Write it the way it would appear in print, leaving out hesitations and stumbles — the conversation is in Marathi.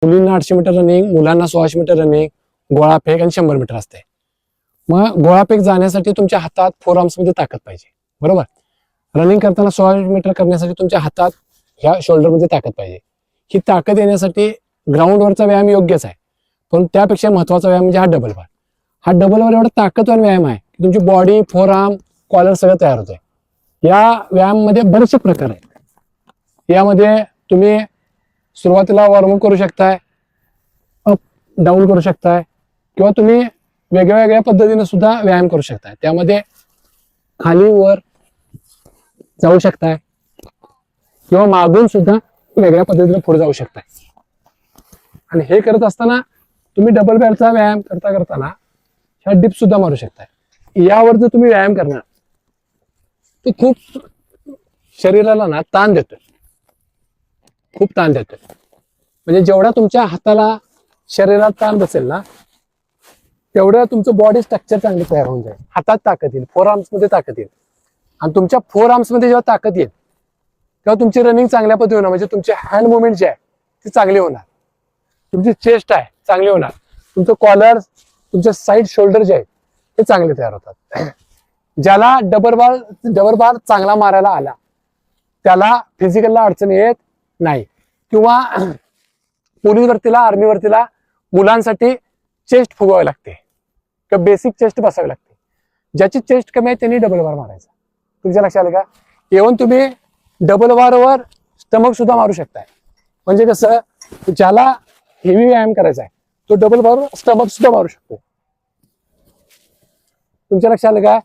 मुलींना 800 मीटर रनिंग, मुलांना 1600 मीटर रनिंग, गोळाफेक आणि 100 मीटर असते. मग गोळाफेक जाण्यासाठी तुमच्या हातात फोर आर्म्स मध्ये ताकद पाहिजे, बरोबर. रनिंग करताना 16 मीटर करण्यासाठी तुमच्या हातात ह्या शोल्डर मध्ये ताकद पाहिजे. ही ताकद येण्यासाठी ग्राउंडवरचा व्यायाम योग्यच आहे, पण त्यापेक्षा महत्वाचा व्यायाम म्हणजे हा डबल बार. हा डबल बार एवढा ताकदवान व्यायाम आहे की तुमची बॉडी, फोर आर्म, कॉलर सगळं तयार होतंय. या व्यायाम मध्ये बरेचसे प्रकार आहेत. यामध्ये तुम्ही सुरुवातीला वॉर्मअप करू शकताय, अप डाऊन करू शकताय, किंवा तुम्ही वेगळ्या वेगळ्या पद्धतीने सुद्धा व्यायाम करू शकताय. त्यामध्ये खाली वर जाऊ शकताय किंवा मागून सुद्धा वेगळ्या पद्धतीने पुढे जाऊ शकताय. आणि हे करत असताना तुम्ही डबल बॅरचा व्यायाम करता करताना ह्या डिप सुद्धा मारू शकताय. यावर जर तुम्ही व्यायाम करणार तर खूप शरीराला ना ताण देतोय, खूप ताण देतोय. म्हणजे जेवढा तुमच्या हाताला शरीरात ताण बसेल ना, तेवढं तुमचं बॉडी स्ट्रक्चर चांगलं तयार होऊन जाईल. हातात ताकद येईल, फोर आर्म्स मध्ये ताकद येईल. आणि तुमच्या फोर आर्म्स मध्ये जेव्हा ताकद येईल तेव्हा तुमची रनिंग चांगल्या पद्धतीने होणार. म्हणजे तुमची हँड मुवमेंट जी आहे ती चांगली होणार, तुमची चेस्ट आहे चांगली होणार, तुमचं कॉलर, तुमचे साईड शोल्डर जे आहेत ते चांगले तयार होतात. ज्याला डबल बार चांगला मारायला आला त्याला फिजिकलला अडचण येत नाही. किंवा पोलीस भरतीला, आर्मी भरतीला मुलांसाठी चेस्ट फुगवावी लागते किंवा बेसिक चेस्ट बसावी लागते. ज्याची चेस्ट कमी आहे त्यांनी डबल बार मारायचा. तुमच्या लक्षात आलं का? इव्हन तुम्ही डबल बारवर स्टमक सुद्धा मारू शकताय. म्हणजे कसं, ज्याला हेवी व्यायाम करायचा आहे तो डबल बारवर स्टमक सुद्धा मारू शकतो. तुमच्या लक्षात आलं का?